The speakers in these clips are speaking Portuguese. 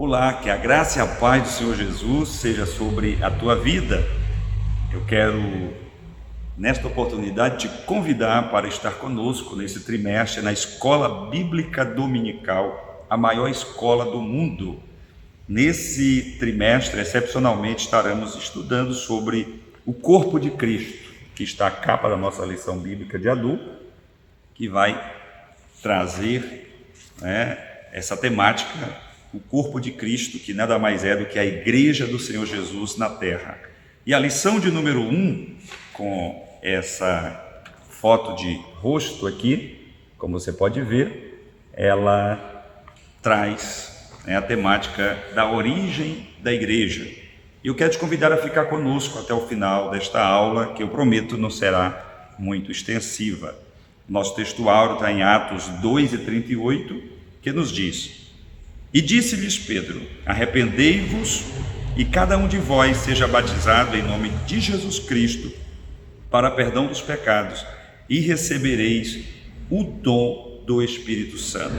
Olá, que a graça e a paz do Senhor Jesus seja sobre a tua vida. Eu quero, nesta oportunidade, te convidar para estar conosco nesse trimestre na Escola Bíblica Dominical, a maior escola do mundo. Nesse trimestre, excepcionalmente, estaremos estudando sobre o corpo de Cristo, que está a capa da nossa lição bíblica de adulto, que vai trazer essa temática, o corpo de Cristo, que nada mais é do que a igreja do Senhor Jesus na terra. E a lição de número 1, com essa foto de rosto aqui, como você pode ver, ela traz a temática da origem da igreja. E eu quero te convidar a ficar conosco até o final desta aula, que eu prometo não será muito extensiva. Nosso texto áureo está em Atos 2:38, que nos diz: E disse-lhes Pedro: Arrependei-vos e cada um de vós seja batizado em nome de Jesus Cristo para perdão dos pecados e recebereis o dom do Espírito Santo.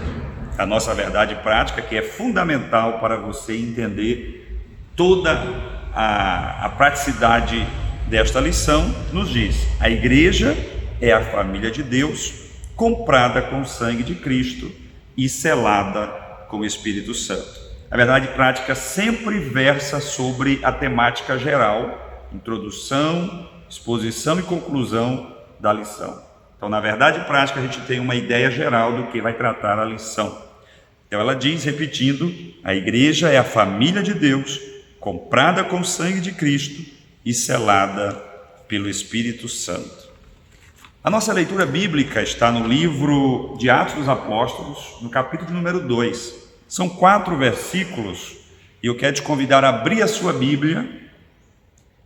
A nossa verdade prática, que é fundamental para você entender toda a praticidade desta lição, nos diz: a igreja é a família de Deus, comprada com o sangue de Cristo e selada com o Espírito Santo. A verdade prática sempre versa sobre a temática geral, introdução, exposição e conclusão da lição. Então, na verdade prática, a gente tem uma ideia geral do que vai tratar a lição. Então, ela diz, repetindo: a igreja é a família de Deus, comprada com o sangue de Cristo e selada pelo Espírito Santo. A nossa leitura bíblica está no livro de Atos dos Apóstolos, no capítulo número 2. São 4 versículos e eu quero te convidar a abrir a sua Bíblia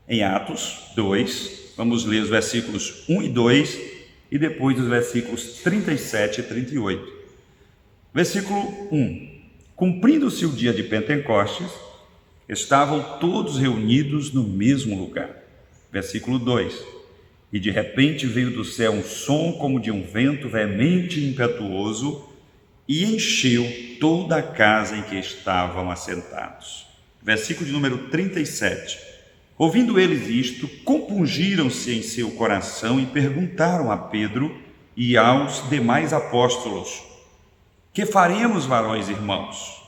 em Atos 2. Vamos ler os versículos 1 e 2 e depois os versículos 37 e 38. Versículo 1. Cumprindo-se o dia de Pentecostes, estavam todos reunidos no mesmo lugar. Versículo 2. E de repente veio do céu um som como de um vento veemente e impetuoso e encheu toda a casa em que estavam assentados. Versículo de número 37. Ouvindo eles isto, compungiram-se em seu coração e perguntaram a Pedro e aos demais apóstolos: Que faremos, varões irmãos?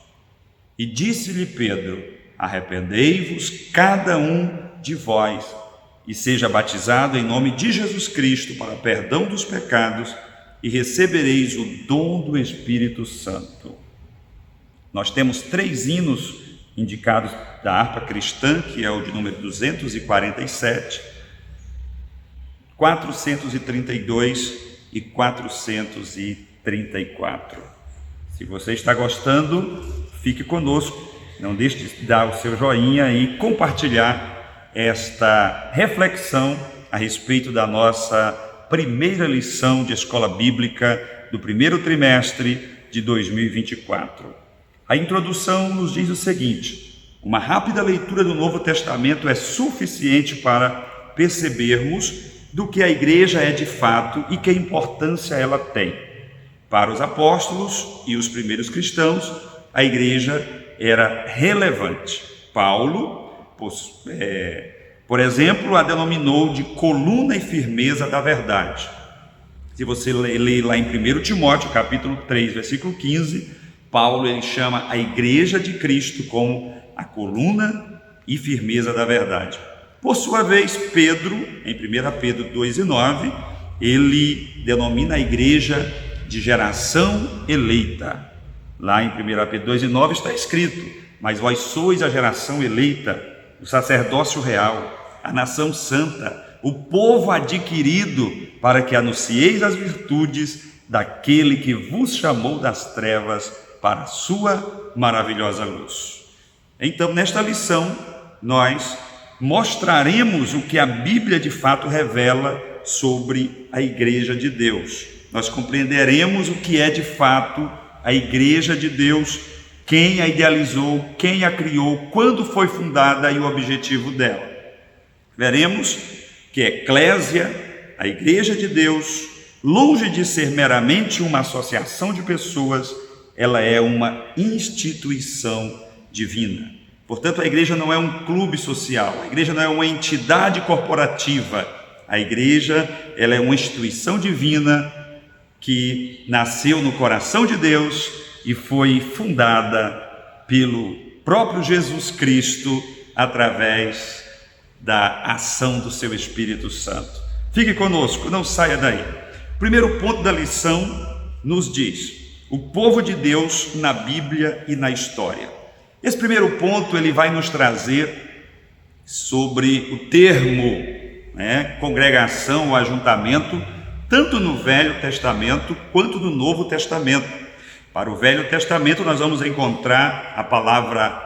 E disse-lhe Pedro: Arrependei-vos cada um de vós e seja batizado em nome de Jesus Cristo para perdão dos pecados e recebereis o dom do Espírito Santo. Nós temos 3 hinos indicados da harpa cristã, que é o de número 247, 432 e 434. Se você está gostando, fique conosco. Não deixe de dar o seu joinha e compartilhar esta reflexão a respeito da nossa primeira lição de escola bíblica do primeiro trimestre de 2024. A introdução nos diz o seguinte: uma rápida leitura do Novo Testamento é suficiente para percebermos do que a igreja é de fato e que importância ela tem. Para os apóstolos e os primeiros cristãos, a igreja era relevante. Paulo, por exemplo, a denominou de coluna e firmeza da verdade. Se você ler lá em 1 Timóteo, capítulo 3, versículo 15, Paulo ele chama a igreja de Cristo como a coluna e firmeza da verdade. Por sua vez, Pedro, em 1 Pedro 2:9, ele denomina a igreja de geração eleita. Lá em 1 Pedro 2:9 está escrito: Mas vós sois a geração eleita, o sacerdócio real, a nação santa, o povo adquirido, para que anuncieis as virtudes daquele que vos chamou das trevas para a sua maravilhosa luz. Então, nesta lição, nós mostraremos o que a Bíblia de fato revela sobre a igreja de Deus. Nós compreenderemos o que é de fato a igreja de Deus, quem a idealizou, quem a criou, quando foi fundada e o objetivo dela. Veremos que a eclésia, a igreja de Deus, longe de ser meramente uma associação de pessoas, ela é uma instituição divina. Portanto, a igreja não é um clube social, a igreja não é uma entidade corporativa. A igreja, ela é uma instituição divina que nasceu no coração de Deus e foi fundada pelo próprio Jesus Cristo através da ação do seu Espírito Santo. Fique conosco, não saia daí. O primeiro ponto da lição nos diz: o povo de Deus na Bíblia e na história. Esse primeiro ponto ele vai nos trazer sobre o termo, congregação ou ajuntamento, tanto no Velho Testamento quanto no Novo Testamento. Para o Velho Testamento nós vamos encontrar a palavra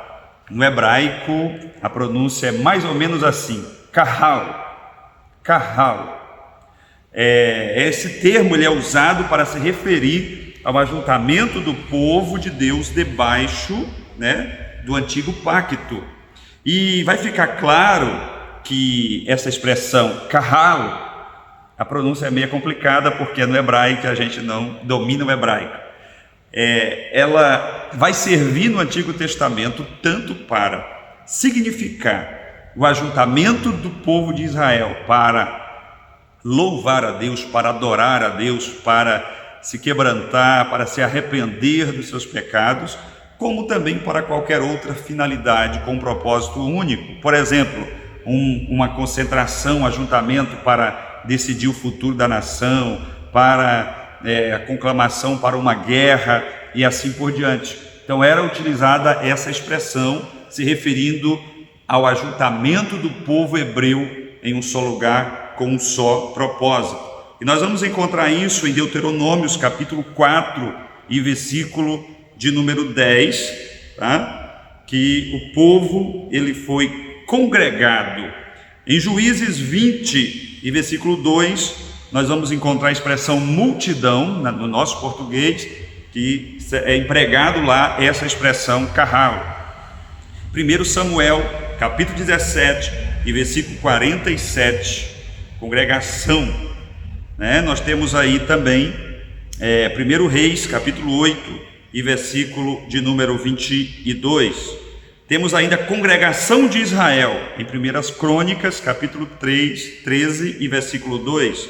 no hebraico, a pronúncia é mais ou menos assim, kahal, kahal. Esse termo ele é usado para se referir ao ajuntamento do povo de Deus debaixo, do antigo pacto. E vai ficar claro que essa expressão kahal, a pronúncia é meio complicada porque é no hebraico, a gente não domina o hebraico. Ela vai servir no Antigo Testamento tanto para significar o ajuntamento do povo de Israel para louvar a Deus, para adorar a Deus, para se quebrantar, para se arrepender dos seus pecados, como também para qualquer outra finalidade com um propósito único. Por exemplo, uma concentração, um ajuntamento para decidir o futuro da nação, para a conclamação para uma guerra e assim por diante. Então era utilizada essa expressão se referindo ao ajuntamento do povo hebreu em um só lugar com um só propósito. E nós vamos encontrar isso em Deuteronômios capítulo 4 e versículo de número 10, que o povo ele foi congregado. Em Juízes 20 e versículo 2, nós vamos encontrar a expressão multidão, no nosso português, que é empregado lá essa expressão kahal. 1 Samuel, capítulo 17 e versículo 47, congregação. Nós temos aí também 1 Reis, capítulo 8 e versículo de número 22. Temos ainda a congregação de Israel, em 1 Crônicas, capítulo 13 e versículo 2.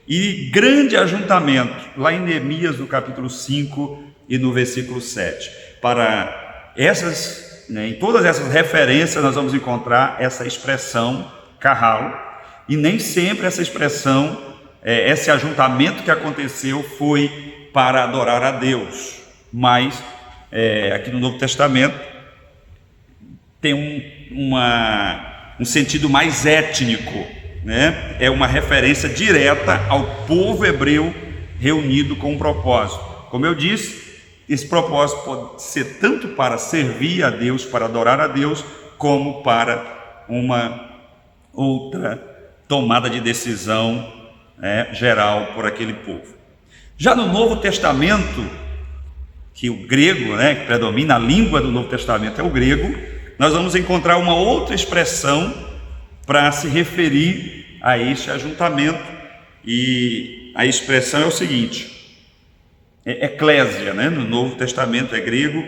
E grande ajuntamento, lá em Neemias, no capítulo 5 e no versículo 7. Para essas, em todas essas referências, nós vamos encontrar essa expressão kahal, e nem sempre essa expressão, esse ajuntamento que aconteceu foi para adorar a Deus, mas aqui no Novo Testamento tem um sentido mais étnico. É uma referência direta ao povo hebreu reunido com um propósito. Como eu disse, esse propósito pode ser tanto para servir a Deus, para adorar a Deus, como para uma outra tomada de decisão geral por aquele povo. Já no Novo Testamento, que o grego, que predomina, a língua do Novo Testamento é o grego, nós vamos encontrar uma outra expressão para se referir a este ajuntamento, e a expressão é o seguinte: eclésia, no Novo Testamento é grego,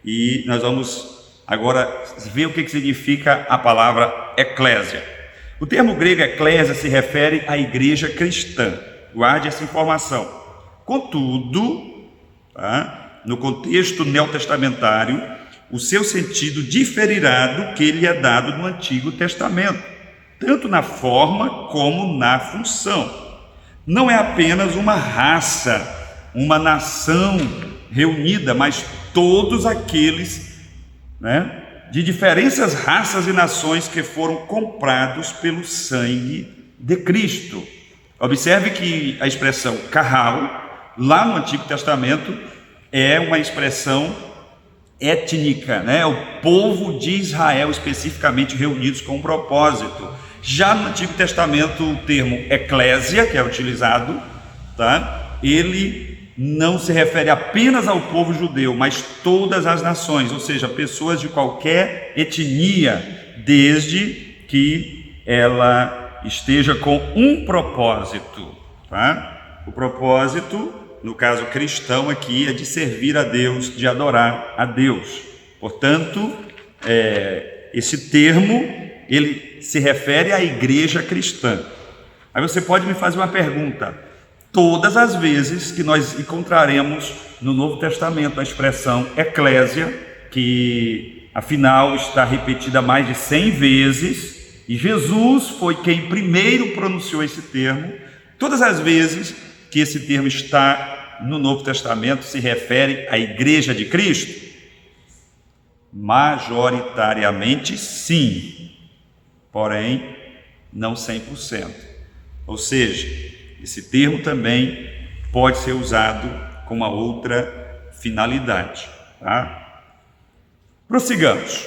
e nós vamos agora ver o que significa a palavra eclésia. O termo grego eclésia se refere à igreja cristã, guarde essa informação. Contudo, no contexto neotestamentário, o seu sentido diferirá do que lhe é dado no Antigo Testamento, tanto na forma como na função. Não é apenas uma raça, uma nação reunida, mas todos aqueles, de diferentes raças e nações que foram comprados pelo sangue de Cristo. Observe que a expressão kahal, lá no Antigo Testamento, é uma expressão étnica, o povo de Israel especificamente reunidos com um propósito. Já no Antigo Testamento, o termo eclésia, que é utilizado, ele não se refere apenas ao povo judeu, mas todas as nações, ou seja, pessoas de qualquer etnia, desde que ela esteja com um propósito. O propósito, no caso cristão aqui, é de servir a Deus, de adorar a Deus. Portanto, esse termo, ele se refere à igreja cristã. Aí você pode me fazer uma pergunta: todas as vezes que nós encontraremos no Novo Testamento a expressão eclésia, que afinal está repetida mais de 100 vezes, e Jesus foi quem primeiro pronunciou esse termo, todas as vezes que esse termo está no Novo Testamento se refere à igreja de Cristo? Majoritariamente sim, porém não 100%. Ou seja, esse termo também pode ser usado com uma outra finalidade, tá? Prossigamos.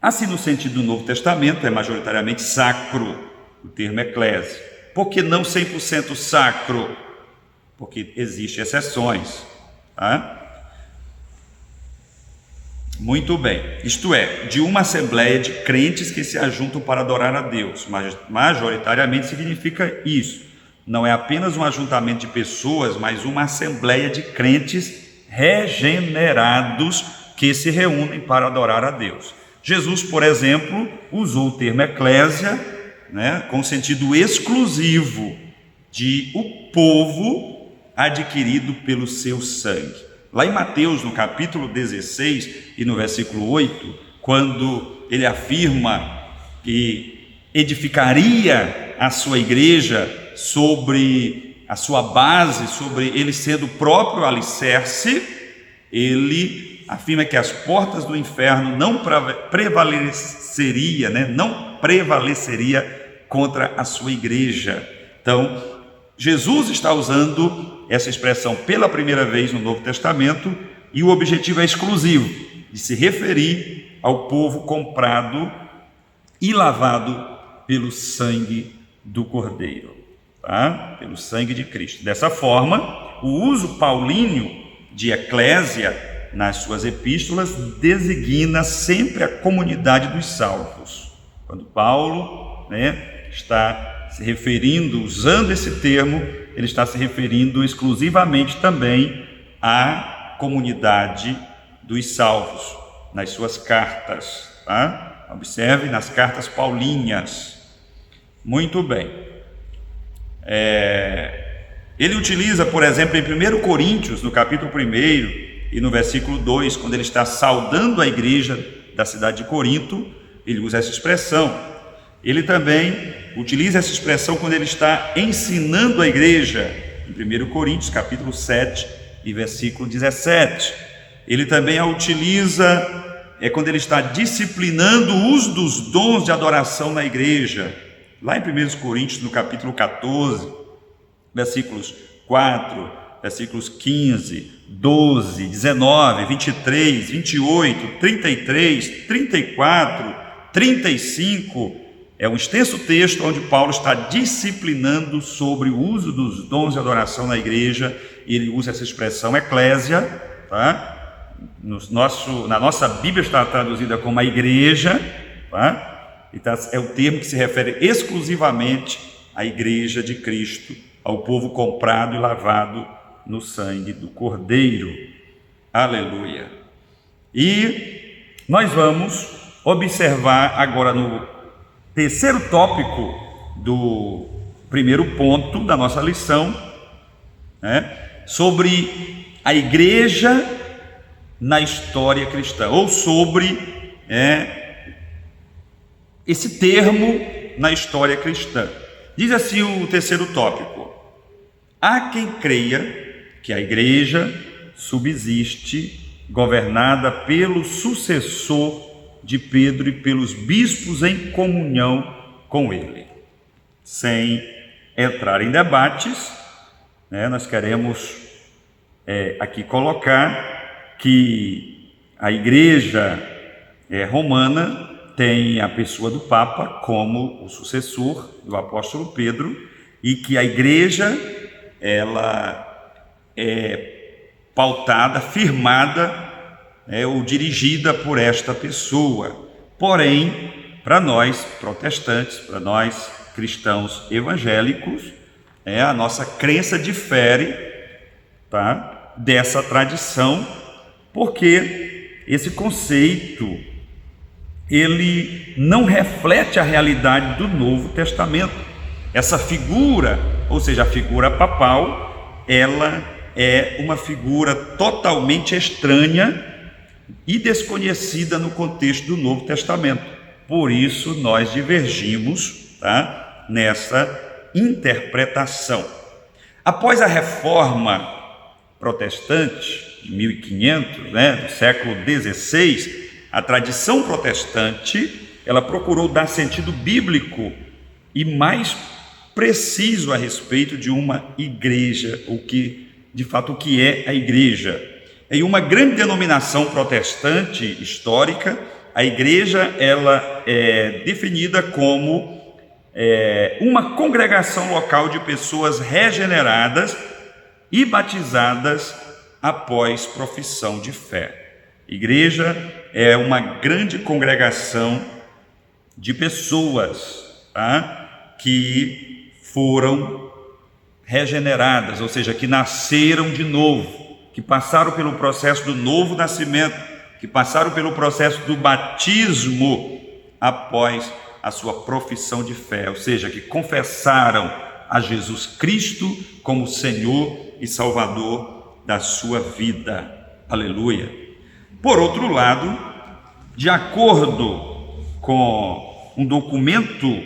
Assim, no sentido do Novo Testamento, é majoritariamente sacro o termo eclésia. Por que não 100% sacro? Porque existem exceções, tá? Muito bem, isto é, de uma assembleia de crentes que se ajuntam para adorar a Deus. Majoritariamente significa isso. Não é apenas um ajuntamento de pessoas, mas uma assembleia de crentes regenerados que se reúnem para adorar a Deus. Jesus, por exemplo, usou o termo eclésia, com sentido exclusivo de o povo adquirido pelo seu sangue. Lá em Mateus, no capítulo 16 e no versículo 8, quando ele afirma que edificaria a sua igreja sobre a sua base, sobre ele sendo o próprio alicerce, ele afirma que as portas do inferno não prevaleceria contra a sua igreja. Então, Jesus está usando essa expressão pela primeira vez no Novo Testamento, e o objetivo é exclusivo, de se referir ao povo comprado e lavado pelo sangue do Cordeiro, tá? Pelo sangue de Cristo. Dessa forma, o uso paulíneo de eclésia nas suas epístolas designa sempre a comunidade dos salvos. Quando Paulo está se referindo, usando esse termo, ele está se referindo exclusivamente também à comunidade dos salvos, nas suas cartas, tá? Observe nas cartas paulinhas. Muito bem. Ele utiliza, por exemplo, em 1 Coríntios, no capítulo 1 e no versículo 2, quando ele está saudando a igreja da cidade de Corinto, ele usa essa expressão. Ele também utiliza essa expressão quando ele está ensinando a igreja, em 1 Coríntios, capítulo 7 e versículo 17. Ele também a utiliza quando ele está disciplinando o uso dos dons de adoração na igreja, lá em 1 Coríntios, no capítulo 14, versículos 4, versículos 15, 12, 19, 23, 28, 33, 34, 35... É um extenso texto onde Paulo está disciplinando sobre o uso dos dons de adoração na igreja, e ele usa essa expressão eclésia, tá? Na nossa Bíblia está traduzida como a igreja, tá? Então, é o termo que se refere exclusivamente à igreja de Cristo, ao povo comprado e lavado no sangue do Cordeiro. Aleluia! E nós vamos observar agora no terceiro tópico do primeiro ponto da nossa lição, sobre a igreja na história cristã, ou sobre esse termo na história cristã. Diz assim o terceiro tópico: há quem creia que a igreja subsiste, governada pelo sucessor de Pedro e pelos bispos em comunhão com ele. Sem entrar em debates, nós queremos aqui colocar que a igreja romana tem a pessoa do Papa como o sucessor do apóstolo Pedro, e que a igreja ela é pautada, firmada, ou dirigida por esta pessoa. Porém, para nós protestantes, para nós cristãos evangélicos, a nossa crença difere, tá, dessa tradição, porque esse conceito ele não reflete a realidade do Novo Testamento. Essa figura, ou seja, a figura papal, ela é uma figura totalmente estranha e desconhecida no contexto do Novo Testamento. Por isso nós divergimos, tá, nessa interpretação. Após a Reforma Protestante de 1500, do século XVI, a tradição protestante, ela procurou dar sentido bíblico e mais preciso a respeito de uma igreja, o que é a igreja. Em uma grande denominação protestante histórica, a igreja ela é definida como uma congregação local de pessoas regeneradas e batizadas após profissão de fé. Igreja é uma grande congregação de pessoas, tá, que foram regeneradas, ou seja, que nasceram de novo, que passaram pelo processo do novo nascimento, que passaram pelo processo do batismo após a sua profissão de fé, ou seja, que confessaram a Jesus Cristo como Senhor e Salvador da sua vida. Aleluia. Por outro lado, de acordo com um documento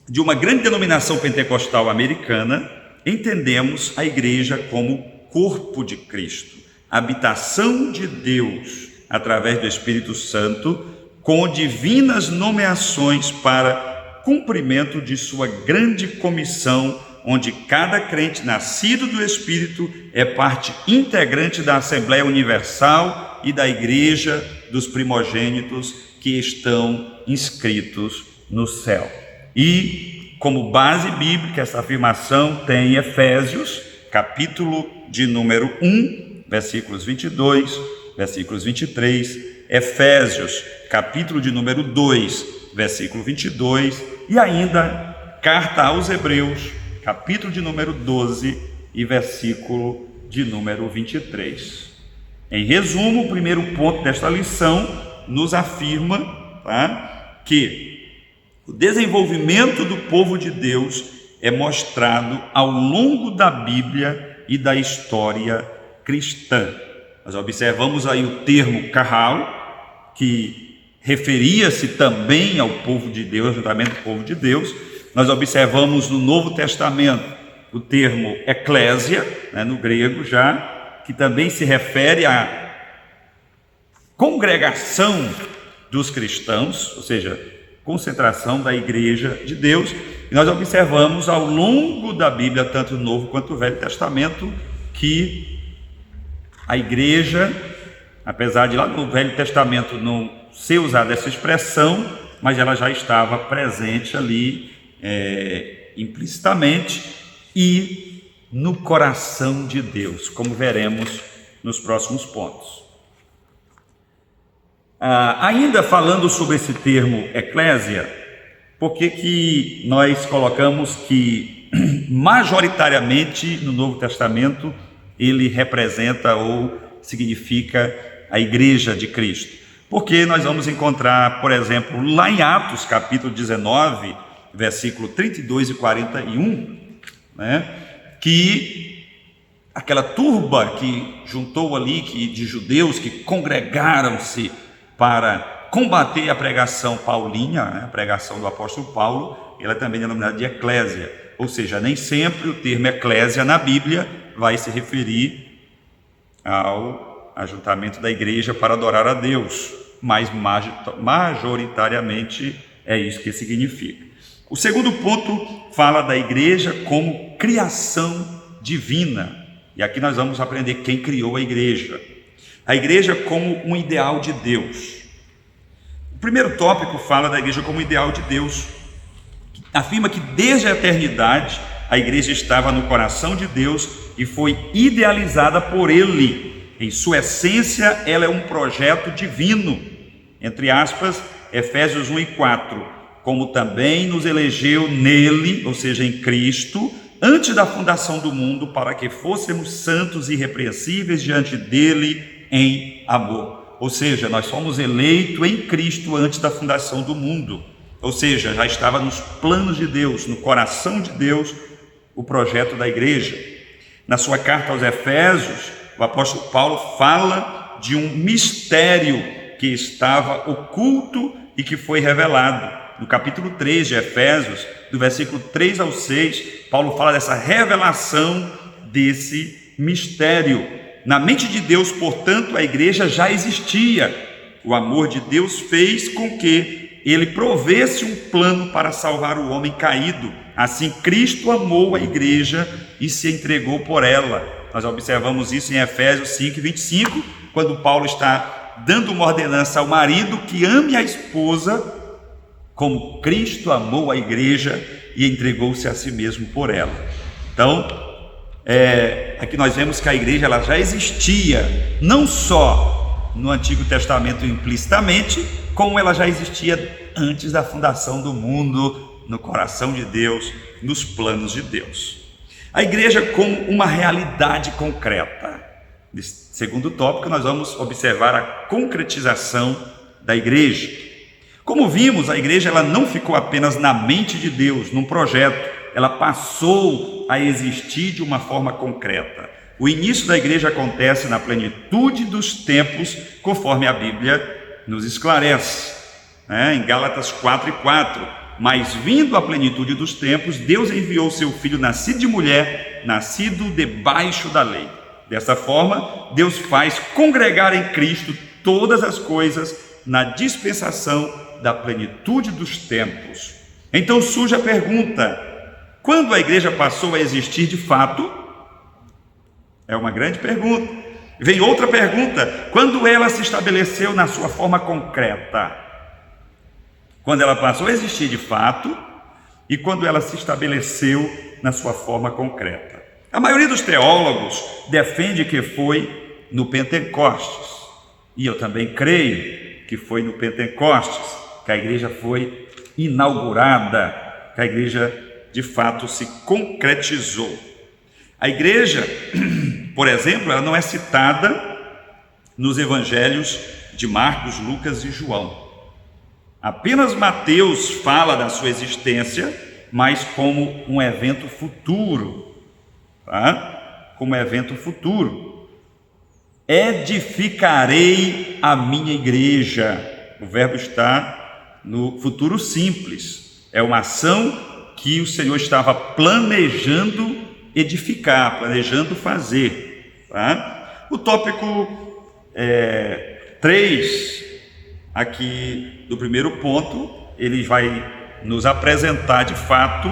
de uma grande denominação pentecostal americana, entendemos a igreja como corpo de Cristo, habitação de Deus através do Espírito Santo, com divinas nomeações para cumprimento de sua grande comissão, onde cada crente nascido do Espírito é parte integrante da Assembleia Universal e da Igreja dos primogênitos que estão inscritos no céu. E, como base bíblica, essa afirmação tem Efésios, capítulo de número 1, versículos 22, versículos 23, Efésios, capítulo de número 2, versículo 22, e ainda carta aos Hebreus, capítulo de número 12 e versículo de número 23. Em resumo, o primeiro ponto desta lição nos afirma, tá, que o desenvolvimento do povo de Deus é mostrado ao longo da Bíblia e da história cristã. Nós observamos aí o termo Kahal, que referia-se também ao povo de Deus, ajuntamento do povo de Deus. Nós observamos no Novo Testamento o termo eclésia, no grego já, que também se refere à congregação dos cristãos, ou seja, concentração da igreja de Deus. E nós observamos ao longo da Bíblia, tanto no Novo quanto no Velho Testamento, que a igreja, apesar de lá no Velho Testamento não ser usada essa expressão, mas ela já estava presente ali implicitamente e no coração de Deus, como veremos nos próximos pontos. Ainda falando sobre esse termo eclésia, por que nós colocamos que majoritariamente no Novo Testamento ele representa ou significa a igreja de Cristo? Porque nós vamos encontrar, por exemplo, lá em Atos capítulo 19, versículo 32 e 41, que aquela turba que juntou ali de judeus que congregaram-se para combater a pregação paulina, a pregação do apóstolo Paulo, ela também é denominada de eclésia, ou seja, nem sempre o termo eclésia na Bíblia vai se referir ao ajuntamento da igreja para adorar a Deus, mas majoritariamente é isso que significa. O segundo ponto fala da igreja como criação divina, e aqui nós vamos aprender quem criou a igreja. A igreja como um ideal de Deus. O primeiro tópico fala da igreja como ideal de Deus, afirma que desde a eternidade a igreja estava no coração de Deus e foi idealizada por Ele. Em sua essência, ela é um projeto divino, entre aspas, Efésios 1 e 4, como também nos elegeu nele, ou seja, em Cristo, antes da fundação do mundo, para que fôssemos santos e irrepreensíveis diante dele em amor. ou seja, nós fomos eleitos em Cristo antes da fundação do mundo, ou seja, já estava nos planos de Deus, no coração de Deus, o projeto da igreja. Na sua carta aos Efésios, o apóstolo Paulo fala de um mistério que estava oculto e que foi revelado. No capítulo 3 de Efésios, do versículo 3 ao 6, Paulo fala dessa revelação desse mistério. Na mente de Deus, portanto, a igreja já existia. O amor de Deus fez com que ele provesse um plano para salvar o homem caído. Assim, Cristo amou a igreja e se entregou por ela. Nós observamos isso em Efésios 5:25, quando Paulo está dando uma ordenança ao marido que ame a esposa como Cristo amou a igreja e entregou-se a si mesmo por ela. Então, aqui nós vemos que a igreja ela já existia, não só no Antigo Testamento implicitamente, como ela já existia antes da fundação do mundo, no coração de Deus, nos planos de Deus. A igreja como uma realidade concreta. Nesse segundo tópico, nós vamos observar a concretização da igreja. Como vimos, a igreja ela não ficou apenas na mente de Deus, num projeto, ela passou a existir de uma forma concreta. O início da igreja acontece na plenitude dos tempos, conforme a Bíblia nos esclarece, em Gálatas 4:4. Mas vindo à plenitude dos tempos, Deus enviou seu Filho nascido de mulher, nascido debaixo da lei. Dessa forma, Deus faz congregar em Cristo todas as coisas na dispensação da plenitude dos tempos. Então surge a pergunta: quando a igreja passou a existir de fato? É uma grande pergunta. Vem outra pergunta: quando ela se estabeleceu na sua forma concreta? Quando ela passou a existir de fato e quando ela se estabeleceu na sua forma concreta? A maioria dos teólogos defende que foi no Pentecostes, e eu também creio que foi no Pentecostes que a igreja foi inaugurada, que a igreja de fato se concretizou. A igreja, por exemplo, ela não é citada nos evangelhos de Marcos, Lucas e João. Apenas Mateus fala da sua existência, mas como um evento futuro, tá? Como evento futuro. Edificarei a minha igreja. O verbo está no futuro simples. É uma ação que o Senhor estava planejando edificar, planejando fazer, tá? O tópico 3 aqui do primeiro ponto, ele vai nos apresentar de fato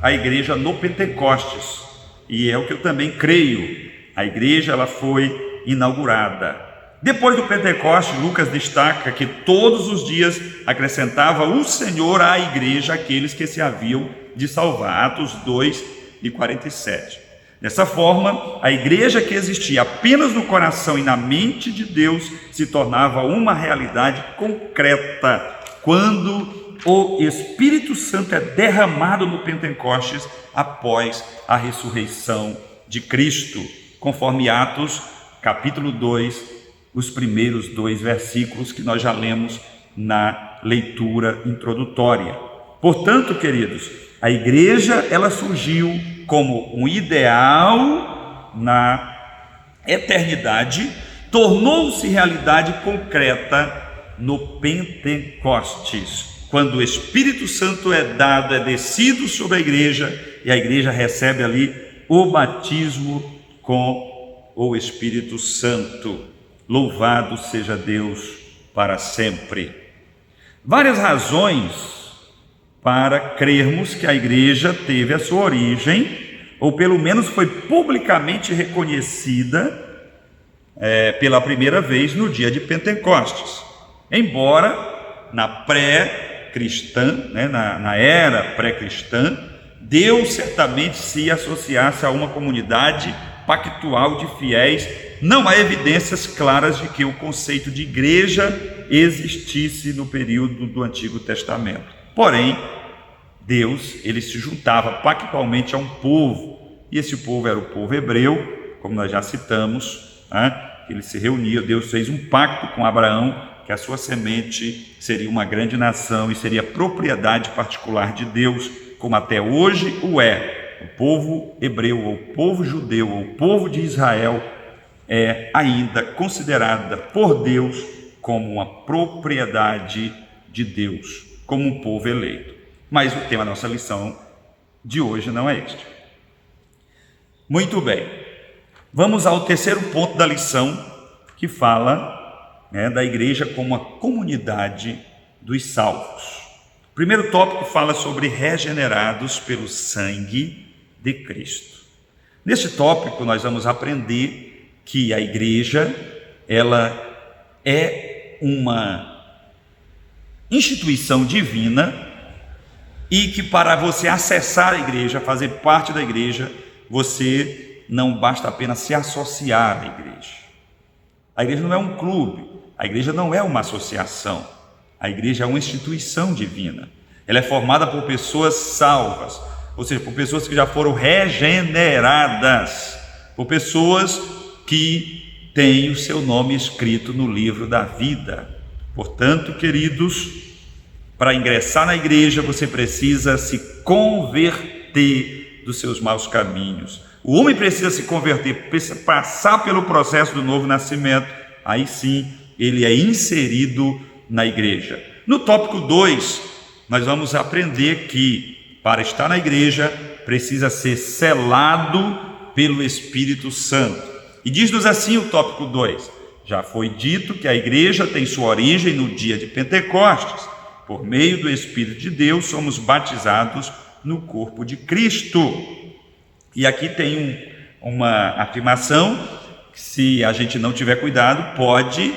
a igreja no Pentecostes, e é o que eu também creio. A igreja ela foi inaugurada. Depois do Pentecostes, Lucas destaca que todos os dias acrescentava o Senhor à igreja aqueles que se haviam de salvar. Atos 2:47. Dessa forma, a igreja que existia apenas no coração e na mente de Deus se tornava uma realidade concreta quando o Espírito Santo é derramado no Pentecostes após a ressurreição de Cristo, conforme Atos capítulo 2, os primeiros 2 versículos que nós já lemos na leitura introdutória. Portanto, queridos, a igreja ela surgiu como um ideal na eternidade, tornou-se realidade concreta no Pentecostes, quando o Espírito Santo é dado, é descido sobre a igreja, e a igreja recebe ali o batismo com o Espírito Santo. Louvado seja Deus para sempre. Várias razões para crermos que a igreja teve a sua origem, ou pelo menos foi publicamente reconhecida pela primeira vez no dia de Pentecostes. Embora na pré-cristã, na era pré-cristã, Deus certamente se associasse a uma comunidade pactual de fiéis, não há evidências claras de que o conceito de igreja existisse no período do Antigo Testamento. Porém, Deus, ele se juntava pactualmente a um povo, e esse povo era o povo hebreu, como nós já citamos, que ele se reunia, Deus fez um pacto com Abraão, que a sua semente seria uma grande nação e seria propriedade particular de Deus, como até hoje o é. O povo hebreu, ou o povo judeu, ou o povo de Israel é ainda considerada por Deus como uma propriedade de Deus, como um povo eleito. Mas o tema da nossa lição de hoje não é este. Muito bem, vamos ao terceiro ponto da lição, que fala da igreja como uma comunidade dos salvos. O primeiro tópico fala sobre regenerados pelo sangue de Cristo. Neste tópico nós vamos aprender que a igreja, ela é uma instituição divina e que para você acessar a igreja, fazer parte da igreja, você não basta apenas se associar à igreja. A igreja não é um clube, a igreja não é uma associação, a igreja é uma instituição divina. Ela é formada por pessoas salvas, ou seja, por pessoas que já foram regeneradas, por pessoas que têm o seu nome escrito no livro da vida. Portanto, queridos, para ingressar na igreja você precisa se converter dos seus maus caminhos. O homem precisa se converter, precisa passar pelo processo do novo nascimento, aí sim ele é inserido na igreja. No tópico 2, nós vamos aprender que para estar na igreja precisa ser selado pelo Espírito Santo. E diz-nos assim o tópico 2: já foi dito que a igreja tem sua origem no dia de Pentecostes. Por meio do Espírito de Deus somos batizados no corpo de Cristo. E aqui tem uma afirmação que, se a gente não tiver cuidado, pode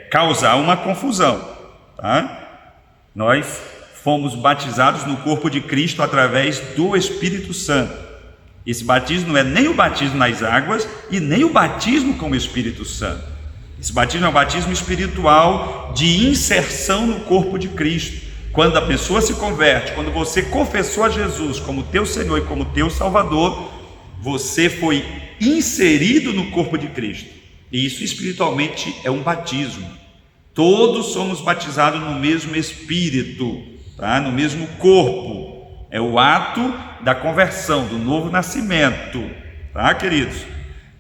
causar uma confusão, tá? Nós fomos batizados no corpo de Cristo através do Espírito Santo. Esse batismo não é nem o batismo nas águas e nem o batismo com o Espírito Santo. Esse batismo é um batismo espiritual de inserção no corpo de Cristo. Quando a pessoa se converte, quando você confessou a Jesus como teu Senhor e como teu Salvador, você foi inserido no corpo de Cristo. E isso espiritualmente é um batismo. Todos somos batizados no mesmo Espírito, tá? No mesmo corpo. É o ato da conversão, do novo nascimento, tá, queridos?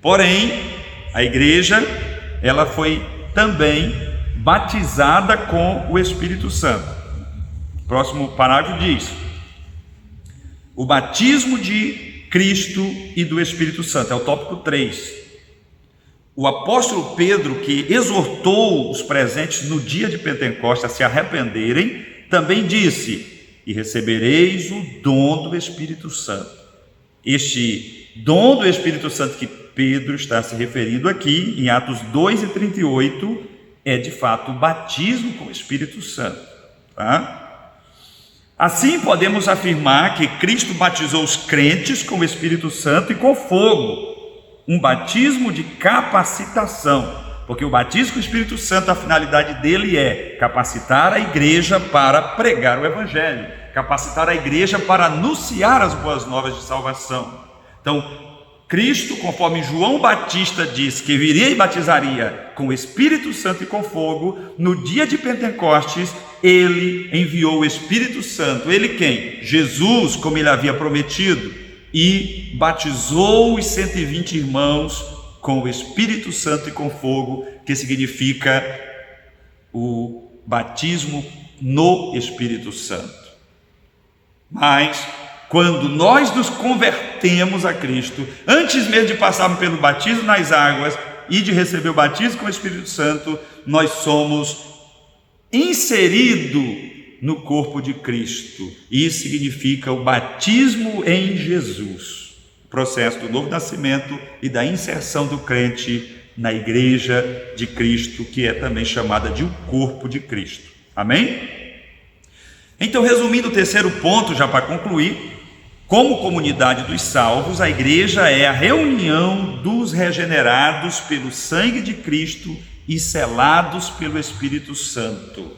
Porém, a igreja, ela foi também batizada com o Espírito Santo. O próximo parágrafo diz: o batismo de Cristo e do Espírito Santo, é o tópico 3. O apóstolo Pedro, que exortou os presentes no dia de Pentecostes a se arrependerem, também disse: e recebereis o dom do Espírito Santo. Este dom do Espírito Santo que Pedro está se referindo aqui, em Atos 2:38, é de fato o batismo com o Espírito Santo, tá? Assim podemos afirmar que Cristo batizou os crentes com o Espírito Santo e com fogo, um batismo de capacitação, porque o batismo com o Espírito Santo, a finalidade dele é capacitar a igreja para pregar o Evangelho, capacitar a igreja para anunciar as boas novas de salvação. Então, Cristo, conforme João Batista diz que viria e batizaria com o Espírito Santo e com fogo, no dia de Pentecostes, ele enviou o Espírito Santo. Ele quem? Jesus, como ele havia prometido, e batizou os 120 irmãos com o Espírito Santo e com fogo, que significa o batismo no Espírito Santo. Mas quando nós nos convertemos a Cristo, antes mesmo de passarmos pelo batismo nas águas e de receber o batismo com o Espírito Santo, nós somos inseridos no corpo de Cristo. Isso significa o batismo em Jesus, o processo do novo nascimento e da inserção do crente na igreja de Cristo, que é também chamada de o corpo de Cristo. Amém? Então, resumindo o terceiro ponto, já para concluir, como comunidade dos salvos, a igreja é a reunião dos regenerados pelo sangue de Cristo e selados pelo Espírito Santo.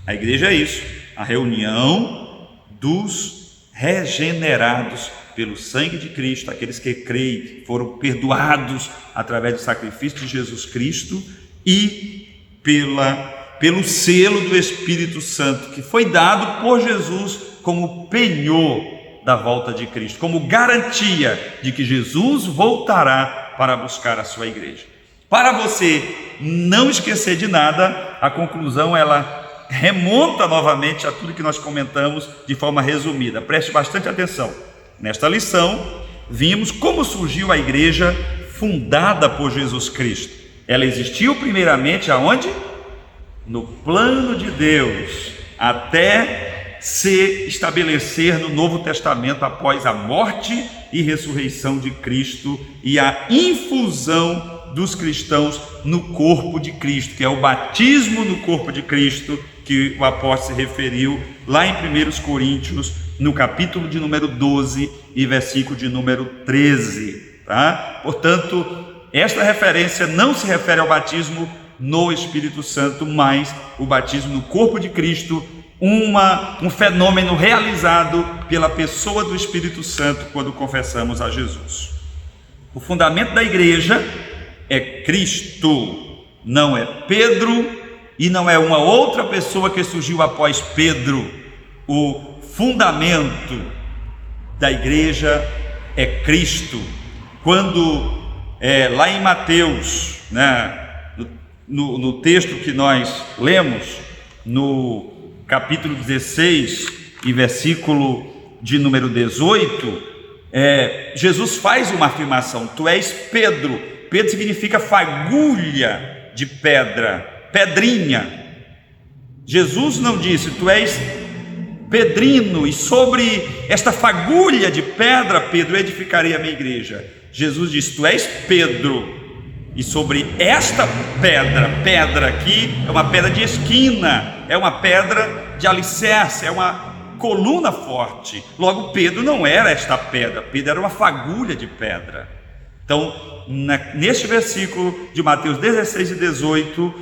A igreja é isso, a reunião dos regenerados pelo sangue de Cristo, aqueles que creem foram perdoados através do sacrifício de Jesus Cristo e pelo selo do Espírito Santo, que foi dado por Jesus como penhor da volta de Cristo, como garantia de que Jesus voltará para buscar a sua igreja. Para você não esquecer de nada, a conclusão ela remonta novamente a tudo que nós comentamos de forma resumida. Preste bastante atenção. Nesta lição, vimos como surgiu a igreja fundada por Jesus Cristo. Ela existiu primeiramente aonde? No plano de Deus, até se estabelecer no Novo Testamento após a morte e ressurreição de Cristo e a infusão dos cristãos no corpo de Cristo, que é o batismo no corpo de Cristo, que o apóstolo se referiu lá em 1 Coríntios, no capítulo de número 12 e versículo de número 13, tá? Portanto, esta referência não se refere ao batismo no Espírito Santo, mas o batismo no corpo de Cristo, um fenômeno realizado pela pessoa do Espírito Santo quando confessamos a Jesus. O fundamento da igreja é Cristo, não é Pedro e não é uma outra pessoa que surgiu após Pedro. O fundamento da igreja é Cristo. Quando lá em Mateus, no texto que nós lemos, no capítulo 16 e versículo de número 18, Jesus faz uma afirmação: tu és Pedro. Pedro significa fagulha de pedra, pedrinha. Jesus não disse, tu és Pedrino, e sobre esta fagulha de pedra, Pedro, edificarei a minha igreja. Jesus disse, tu és Pedro, e sobre esta pedra aqui, é uma pedra de esquina, é uma pedra de alicerce, é uma coluna forte. Logo, Pedro não era esta pedra, Pedro era uma fagulha de pedra. Então, neste versículo de Mateus 16 e 18,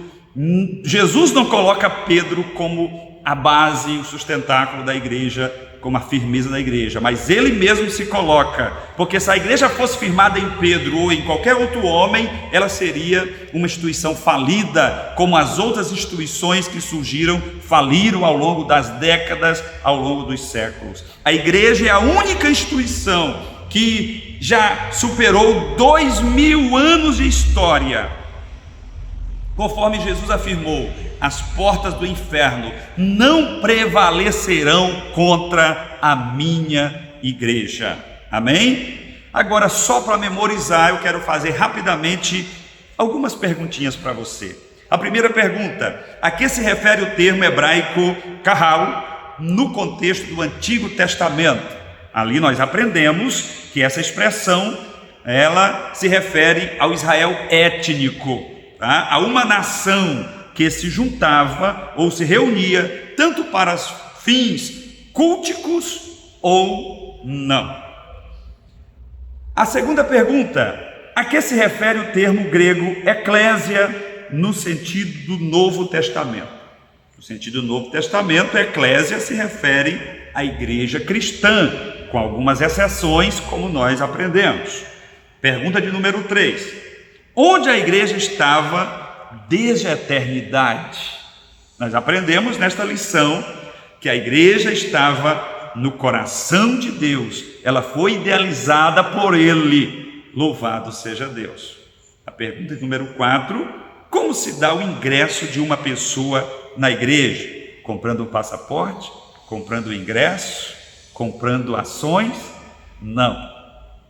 Jesus não coloca Pedro como a base, o sustentáculo da igreja, como a firmeza da igreja, mas ele mesmo se coloca, porque se a igreja fosse firmada em Pedro ou em qualquer outro homem, ela seria uma instituição falida, como as outras instituições que surgiram, faliram ao longo das décadas, ao longo dos séculos. A igreja é a única instituição que já superou 2000 anos de história. Conforme Jesus afirmou, as portas do inferno não prevalecerão contra a minha igreja. Amém? Agora, só para memorizar, eu quero fazer rapidamente algumas perguntinhas para você. A primeira pergunta: a que se refere o termo hebraico kahal no contexto do Antigo Testamento? Ali nós aprendemos que essa expressão, ela se refere ao Israel étnico, tá? A uma nação que se juntava ou se reunia tanto para fins culticos ou não. A segunda pergunta: a que se refere o termo grego eclésia no sentido do Novo Testamento? No sentido do Novo Testamento, eclésia se refere à igreja cristã, com algumas exceções, como nós aprendemos. Pergunta de número 3: onde a igreja estava desde a eternidade? Nós aprendemos nesta lição que a igreja estava no coração de Deus, ela foi idealizada por Ele, louvado seja Deus. A pergunta de número 4: como se dá o ingresso de uma pessoa na igreja? Comprando um passaporte? Comprando o ingresso? Comprando ações? Não.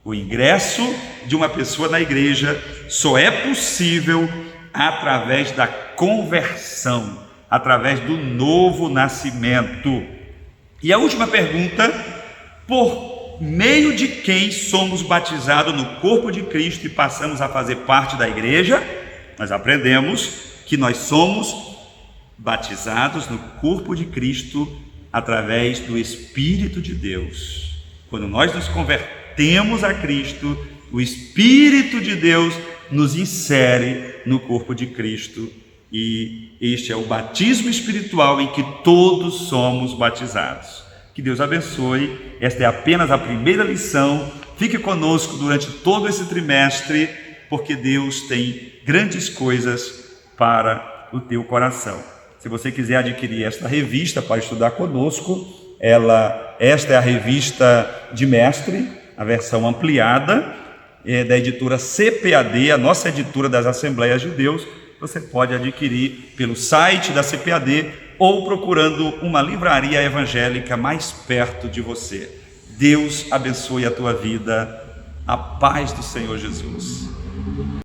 O ingresso de uma pessoa na igreja só é possível através da conversão, através do novo nascimento. E a última pergunta: por meio de quem somos batizados no corpo de Cristo e passamos a fazer parte da igreja? Nós aprendemos que nós somos batizados no corpo de Cristo através do Espírito de Deus. Quando nós nos convertemos a Cristo, o Espírito de Deus nos insere no corpo de Cristo, e este é o batismo espiritual em que todos somos batizados. Que Deus abençoe. Esta é apenas a primeira lição. Fique conosco durante todo esse trimestre, porque Deus tem grandes coisas para o teu coração. Se você quiser adquirir esta revista para estudar conosco, esta é a revista de mestre, a versão ampliada, da editora CPAD, a nossa editora das Assembleias de Deus. Você pode adquirir pelo site da CPAD ou procurando uma livraria evangélica mais perto de você. Deus abençoe a tua vida. A paz do Senhor Jesus.